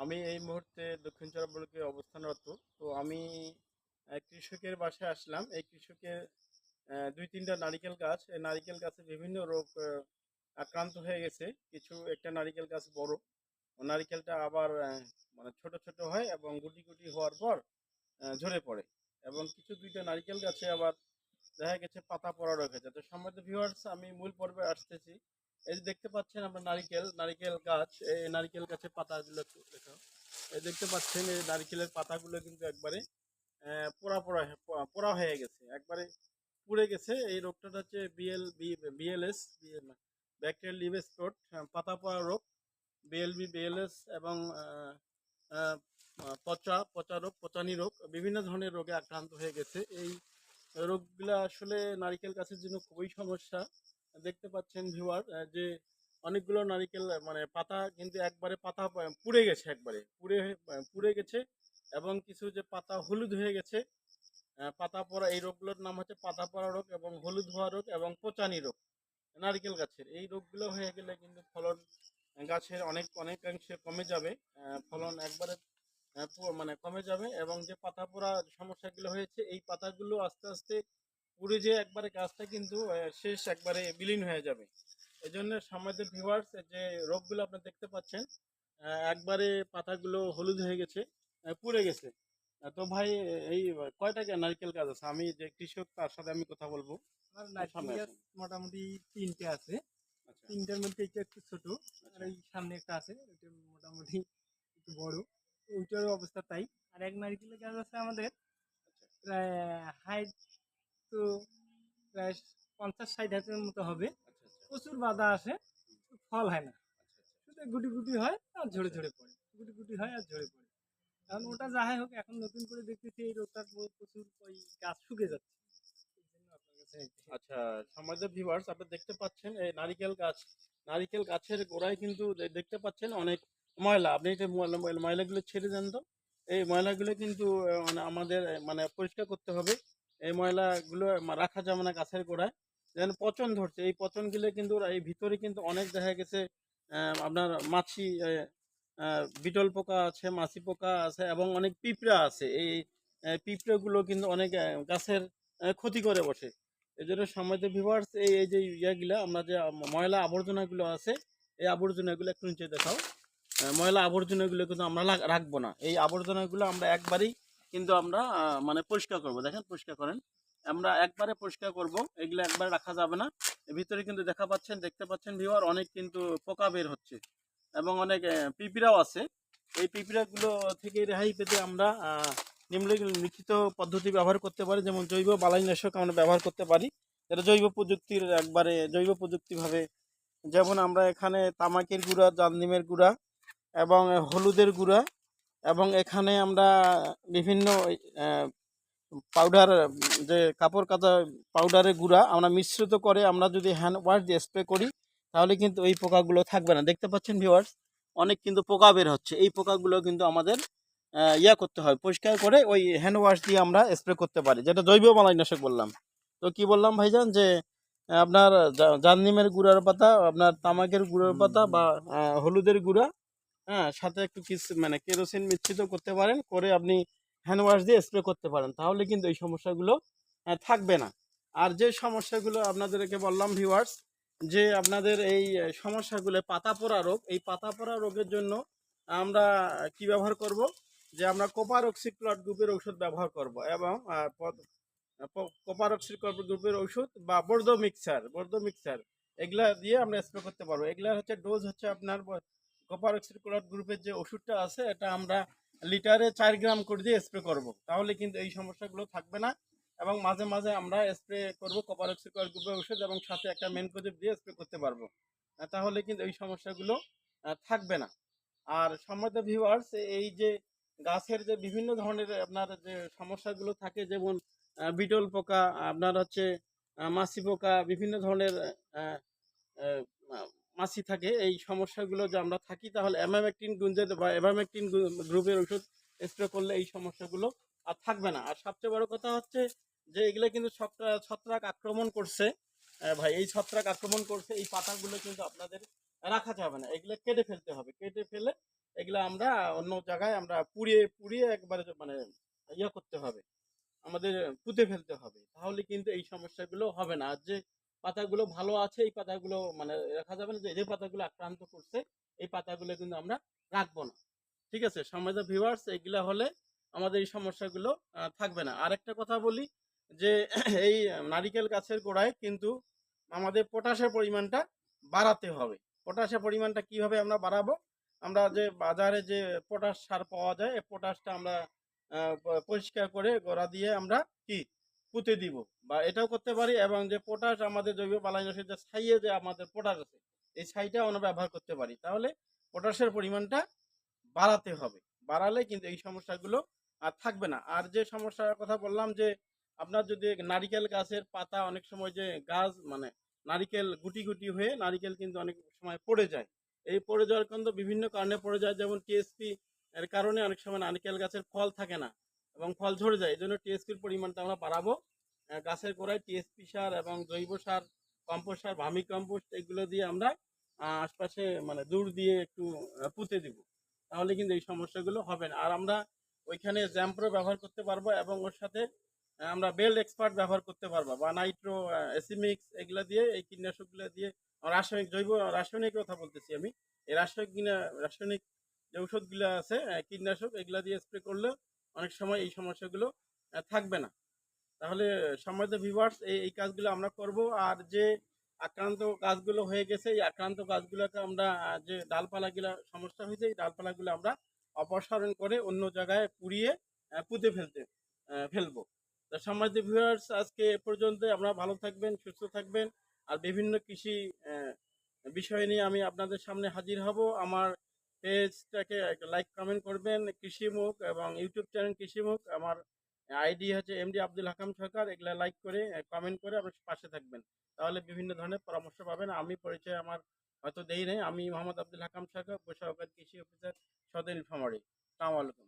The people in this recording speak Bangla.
আমি এই মুহূর্তে দক্ষিণ চড়ক ব্লকে অবস্থানরত। তো আমি কৃষকের বাসায় আসলাম। এই কৃষকের ২-৩ টা নারিকেল গাছ। এই নারিকেল গাছে বিভিন্ন রোগ আক্রান্ত হয়ে গেছে। একটা নারিকেল গাছ বড়। নারিকেলটা আবার মানে ছোট, ছোট হয় এবং গুটি, গুটি হওয়ার পর ঝরে পড়ে। এবং ২টা নারিকেল গাছে আবার দেখা গেছে পাতা পড়া রোগ হয়েছে। তো সম্মানিত ভিউয়ার্স, আমি মূল পর্বে আসতেছি। এই যে দেখতে পাচ্ছেন আমরা নারিকেল গাছ, এই নারিকেল গাছের পাতাগুলো একটু দেখাও। এই দেখতে পাচ্ছেন এই নারিকেলের পাতাগুলো কিন্তু একবারে পোড়া পোড়া পোড়া হয়ে গেছে, একবারে পুড়ে গেছে। এই রোগটা হচ্ছে বিএলএস, ব্যাকটেরিয়াল লিভ স্পট, পাতা পোড়া রোগ। বিএলএস এবং আহ, পচা পচা রোগ, পচানি রোগ, বিভিন্ন ধরনের রোগে আক্রান্ত হয়ে গেছে। এই রোগগুলা আসলে নারিকেল গাছের জন্য খুবই সমস্যা। দেখতে পাচ্ছেন ভিউয়ার, যে অনেকগুলো নারিকেল মানে পাতা কিন্তু একবারে পাতা পুড়ে গেছে, একবারে পুড়ে গেছে। এবং কিছু যে পাতা হলুদ হয়ে গেছে। পাতা পড়া, এই রোগগুলোর নাম হচ্ছে পাতা পড়া রোগ এবং হলুদ হওয়া রোগ এবং পচানি রোগ। নারিকেল গাছের এই রোগগুলো হয়ে গেলে কিন্তু ফলন গাছের অনেকাংশে কমে যাবে। ফলন একবারে মানে কমে যাবে। এবং যে পাতা পোড়া সমস্যাগুলো হয়েছে, এই পাতাগুলো আস্তে আস্তে পুড়ে যেয়ে একবারে গাছটা কিন্তু শেষ, একবারে বিলীন হয়ে যাবে। এই জন্য আমাদের ভিউয়ার্স, যে রোগগুলো আপনি দেখতে পাচ্ছেন, একবারে পাতাগুলো হলুদ হয়ে গেছে, পুড়ে গেছে। তো ভাই, এই কয়টা নারকেল গাছ আছে? আমি যে কৃষক, তার সাথে আমি কথা বলবো। আমার একটু নারকেল সামনে গাছ আসেন। মোটামুটি ৩টে আছে। আচ্ছা, ৩টার মধ্যে এটা একটু ছোট, আর আচ্ছা, এই সামনে একটা আছে, ওইটা মোটামুটি একটু বড়। ওইটারও অবস্থা তাই। আর এক নারকেলের গাছ আছে আমাদের, আচ্ছা, প্রায় হাইট তো প্রায় ৫০-৬০ হাতের মতো হবে। আচ্ছা, আচ্ছা, প্রচুর বাধা আসে, ফল হয় না, আচ্ছা, শুধু গুটি গুটি হয় আর ঝরে আচ্ছা, ঝরে পড়ে, গুটি গুটি হয় আর ঝরে পড়ে। এখন ওটা যাই হোক, এখন নতুন করে দেখতেছি এই রোগটার প্রচুর ওই গাছ শুকে যাচ্ছে। এই জন্য আপনার কাছে আচ্ছা। সমাজের ভিউয়ার্স, আপনি দেখতে পাচ্ছেন এই নারিকেল গাছের গোড়ায় কিন্তু দেখতে পাচ্ছেন অনেক ময়লা। আপনি এই যে ময়লাগুলো ছেড়ে দেন তো। এই ময়লাগুলো কিন্তু মানে আমাদের মানে পরিষ্কার করতে হবে। এই ময়লাগুলো রাখা যাবে না গাছের গোড়ায়। যেন পচন ধরছে, এই পচনগুলো কিন্তু এই ভিতরে কিন্তু অনেক দেখা গেছে আপনার মাছি, বিটল পোকা আছে, মাছি পোকা আছে এবং অনেক পিঁপড়া আছে। এই পিঁপড়েগুলো কিন্তু অনেক গাছের ক্ষতি করে বসে। এই জন্য সম্মানিত ভিউয়ার্স, এই এই যে ইয়াগুলা আমরা যে ময়লা আবর্জনাগুলো আছে, এই আবর্জনাগুলো একটু নিচে দেখাও। ময়লা আবর্জনাগুলো কিন্তু আমরা রাখবো না। এই আবর্জনাগুলো আমরা একবারেই কিন্তু আমরা মানে পরিষ্কার করব। দেখেন, পরিষ্কার করেন। আমরা একবারে পরিষ্কার করব, এগুলো একবারে রাখা যাবে না। এর ভিতরে কিন্তু দেখতে পাচ্ছেন ভিউয়ার, অনেক কিন্তু পোকা বের হচ্ছে এবং অনেক পিঁপড়াও আছে। এই পিঁপড়াগুলো থেকে রেহাই পেতে আমরা নিম্নলিখিত পদ্ধতি ব্যবহার করতে পারি। যেমন জৈব বালাইনাশক আমরা ব্যবহার করতে পারি, এটা জৈব প্রযুক্তিভাবে। যেমন আমরা এখানে তামাকের গুঁড়া, জান্দিমের গুঁড়া এবং হলুদের গুঁড়া, এবং এখানে আমরা বিভিন্ন পাউডার, যে কাপড় কাচা পাউডারের গুঁড়া আমরা মিশ্রিত করে আমরা যদি হ্যান্ড ওয়াশ দিয়ে স্প্রে করি, তাহলে কিন্তু এই পোকাগুলো থাকবে না। দেখতে পাচ্ছেন ভিউয়ার্স, অনেক কিন্তু পোকা বের হচ্ছে। এই পোকাগুলো কিন্তু আমাদের করতে হয়, পরিষ্কার করে ওই হ্যান্ড ওয়াশ দিয়ে আমরা স্প্রে করতে পারি, যেটা জৈব বালাইনাশক বললাম। তো কি বললাম ভাইজান, যে আপনার জান্দিমের গুঁড়ার পাতা, আপনার তামাকের গুঁড়ার পাতা বা হলুদের গুঁড়া, হ্যাঁ, সাথে একটু কিছু মানে কেরোসিন মিশ্রিত করতে পারেন, করে আপনি হ্যান্ড ওয়াশ দিয়ে স্প্রে করতে পারেন, তাহলে কিন্তু এই সমস্যাগুলো থাকবে না। আর যে সমস্যাগুলো আপনাদেরকে বললাম ভিউয়ার্স, যে আপনাদের এই সমস্যাগুলো পাতা পোড়া রোগ, এই পাতা পোড়া রোগের জন্য আমরা কি ব্যবহার করব, যে আমরা কপার অক্সিক্লোরাইড গ্রুপের ঔষধ ব্যবহার করব। এবং কপার অক্সিক্লোরাইড গ্রুপের ঔষধ বা বর্ধ মিক্সার এগুলা দিয়ে আমরা স্প্রে করতে পারবো। এগুলা হচ্ছে ডোজ হচ্ছে আপনার কপার অক্সিক্লোরাইড গ্রুপের যে ওষুধটা আছে, এটা আমরা লিটারে 4 গ্রাম করে দিয়ে স্প্রে করব, তাহলে কিন্তু এই সমস্যাগুলো থাকবে না। এবং মাঝে মাঝে আমরা স্প্রে করব কপার অক্সিক্লোরাইড গ্রুপের ওষুধ, এবং সাথে একটা মেনকোজেব দিয়ে স্প্রে করতে পারবো। তাহলে কিন্তু এই সমস্যাগুলো থাকবে না। আর সম্মানিত ভিউয়ার্স, এই যে গাছের যে বিভিন্ন ধরনের আপনার যে সমস্যাগুলো থাকে, যেমন বিটল পোকা, আপনার হচ্ছে মাছি পোকা, বিভিন্ন ধরনের আহ, আহ, মাছি থাকে, এই সমস্যাগুলো যে আমরা থাকি, তাহলে অ্যামামেকটিন গুঞ্জের বা অ্যামামেকটিন গ্রুপের ওষুধ স্প্রে করলে এই সমস্যাগুলো আর থাকবে না। আর সবচেয়ে বড় কথা হচ্ছে যে এগুলো কিন্তু ছত্রাক আক্রমণ করছে। ভাই, এই ছত্রাক আক্রমণ করছে, এই পাতাগুলো কিন্তু আপনাদের রাখা যাবে না, এগুলো কেটে ফেলতে হবে। কেটে ফেলে এগুলা আমরা অন্য জায়গায় আমরা পুড়িয়ে পুড়িয়ে একবারে মানে ইয়ে করতে হবে, আমাদের পুঁতে ফেলতে হবে। তাহলে কিন্তু এই সমস্যাগুলো হবে না। আর যে পাতাগুলো ভালো আছে এই পাতাগুলো মানে রাখা যাবে না, যে পাতাগুলো আক্রান্ত করছে এই পাতাগুলো কিন্তু আমরা রাখবো না। ঠিক আছে? সম্মানিত ভিউয়ার্স, এগুলা হলে আমাদের এই সমস্যাগুলো থাকবে না। আরেকটা কথা বলি যে এই নারিকেল গাছের গোড়ায় কিন্তু আমাদের পটাশের পরিমাণটা বাড়াতে হবে। পটাশের পরিমাণটা কিভাবে আমরা বাড়াবো? আমরা যে বাজারে যে পটাশ সার পাওয়া যায়, এই পটাশটা আমরা পরিষ্কার করে গোড়া দিয়ে আমরা কি পুঁতে দিব, বা এটাও করতে পারি। এবং যে পটাশ আমাদের জৈব বালাইনাশক যে ছাইয়ে যে আমাদের পটাশ আছে, এই ছাইটাও আমরা ব্যবহার করতে পারি। তাহলে পটাশের পরিমাণটা বাড়াতে হবে। বাড়ালে কিন্তু এই সমস্যাগুলো আর থাকবে না। আর যে সমস্যার কথা বললাম যে আপনার যদি নারিকেল গাছের পাতা অনেক সময় যে গাছ মানে নারিকেল গুটি গুটি হয়ে নারিকেল কিন্তু অনেক সময় পড়ে যায়। এই পড়ে যাওয়ার কিন্তু বিভিন্ন কারণে পড়ে যায়, যেমন টিএসপি এর কারণে অনেক সময় নারিকেল গাছের ফল থাকে না এবং ফল ঝরে যায়। এই জন্য টিএসপির পরিমাণটা আমরা বাড়াবো। গাছের গোড়ায় টিএসপি সার এবং জৈব সার, কম্পোস্ট সার, ভার্মি কম্পোস্ট এগুলো দিয়ে আমরা আশপাশে মানে দূর দিয়ে একটু পুঁতে দিব। তাহলে কিন্তু এই সমস্যাগুলো হবে না। আর আমরা ওইখানে জ্যাম্প্রো ব্যবহার করতে পারবো এবং ওর সাথে আমরা বেল্ট এক্সপার্ট ব্যবহার করতে পারবো, বা নাইট্রো, এসিমিক্স এগুলা দিয়ে, এই কীটনাশকগুলো দিয়ে রাসায়নিক জৈব রাসায়নিক কথা বলতেছি আমি। এই রাসায়নিক যে ঔষধগুলো আছে কীটনাশক এগুলা দিয়ে স্প্রে করলে অনেক সময় এই সমস্যাগুলো থাকবে না। তাহলে সম্মানিত ভিউয়ার্স, এই কাজগুলো আমরা করব। আর যে আক্রান্ত গাছগুলো হয়ে গেছে এই আক্রান্ত গাছগুলোকে আমরা যে ডালপালাগুলো সমস্যা হয়েছে এই ডালপালাগুলো আমরা অপসারণ করে অন্য জায়গায় পুড়িয়ে পুঁতে ফেলবো। তো সম্মানিত ভিউয়ার্স, আজকে এ পর্যন্ত। আমরা ভালো থাকবেন, সুস্থ থাকবেন। আর বিভিন্ন কৃষি বিষয় নিয়ে আমি আপনাদের সামনে হাজির হব। আমার পেজটাকে লাইক কমেন্ট করবেন কৃষিমুখ, এবং ইউটিউব চ্যানেল কৃষিমুখ। আমার আইডি হচ্ছে এমডি আব্দুল হাকাম সরকার। এগুলা লাইক করে কমেন্ট করে আপনার পাশে থাকবেন। তাহলে বিভিন্ন ধরনের পরামর্শ পাবেন। আমি পরিচয় আমার হয়তো দেই নাই। আমি মোহাম্মদ আব্দুল হাকাম সরকার, উপসহকারী কৃষি অফিসার, সদর নীলফামারী। আসসালামু আলাইকুম।